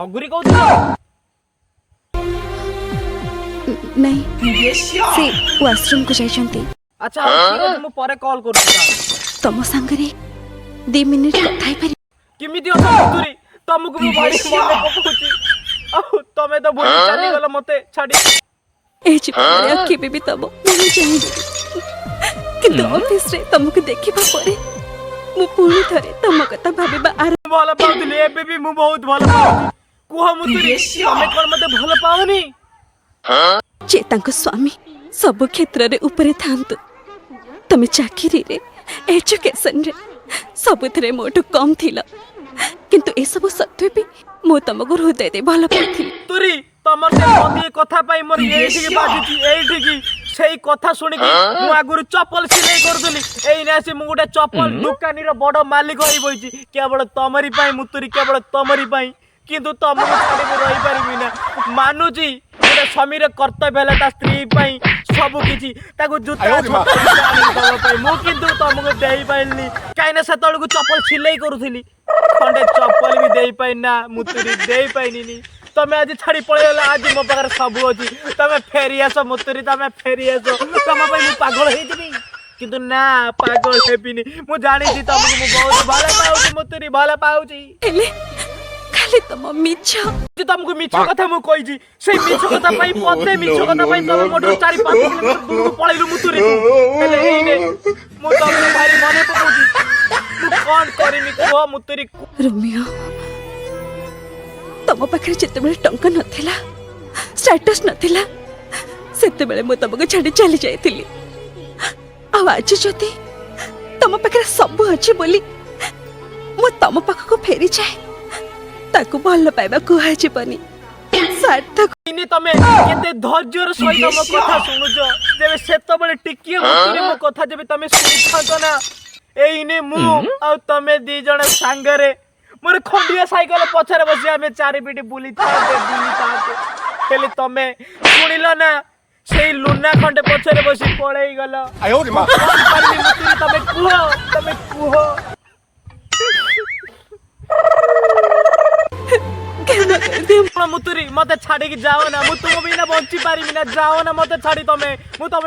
नगुरी कहू नहीं से वाशरूम को जाइछंती। अच्छा ठीक है मु परे कॉल करू तम संगरे 2 मिनिट कथाई पारि किमिति अछ मुतुरी तुमको मु भारी मने पकोची आ तमे तो भूली चली गलो मते छाडी ए जीवन रे केबे भी तब नहीं चाहिए किंतु ऑफिस रे तुमको देखिबा परे मु पूरी थरे तम कथा भाबीबा आर भल पाउतली एबे भी मु बहुत भल पाउची कुह मुतुरी तमे कोन मते भल पाउनी जे तांको स्वामी सब क्षेत्र रे ऊपर थांतु तमे चाकरी रे एजुकेशन रे सबुथरे मोटू कम थिला किंतु ए सब सत्वे भी मो तमको हृदय दे भल पाइथिली तुरी तमर से मोदी कथा पाई मोर एठी के बाजुची एठी की सेही कथा सुनि के मु आगुरु चप्पल सिलाई करदली एई ना से मु गोटे चप्पल दुकानी रो बड़ मालिक होई बइची केवल तमरी पाई मुतुरी केवल तमरी पाई किंतु तमको छाडी के रही पारिबी ना मानुची गोटे स्वामी रे कर्तव्य हला ता स्त्री पाई सब किछि ताको जुता छता पाई मु किंतु तमको देई पाइलनी काइना सेतळको चप्पल सिलाई करूथली खंडे चप्पल भी देई पाइ ना मुतुरी देई पाइनी नी तमे आज छाड़ी पळेला आज मो पाकर सब अछि तमे फेरी आसो मुतुरी तमे फेरी आसो तम पई मु पागल हेतिनी किंतु ना पागल हेबिनी मु जानि छि तमको मु बहुत भले पाउछि मुतुरी भले पाउछि एले खाली तम मिछ जे तमको मिछ कथा मु कहि छि सेई मिछ कथा पई पते मिछ कथा पई तमे मोटर 4-5 किलोमीटर दूर पळैलु मुतुरी एले एने मु तमको भारी मने पकोछि मु कोन करिमि को मुतुरी रोमियो तम पाखरे जते बेले टंका नथिला स्टेटस नथिला सेते बेले मु तमको छाडी चली जाइतिली आ आज जति तम पाखरे सब अछि बोली मु तम पाखको फेरी जाए ताको भल पाइबा कुहा जीवनी सार्थक इने तमे केते धैर्यर सहित मो कथा सुनुजो जेबे सेतो बेले टिकिए मुतुरी मो कथा जेबे तमे सुनिथांतो ना एइने मु आ तमे दी जण सांगरे मोर खंडिया साइकिल पछरे बसी आमे चारि पिटी बुली थाते हेले तमे सुनिलो ना सेई लुना खंडे पछरे बसी पळेई गलो आयो रे मां तमे कुहो मुतुरी मते छाड़ी की जाओ ना मु तुम बिना बंची पारिबी ना जाओ ना मते छाड़ी तमे मु तमे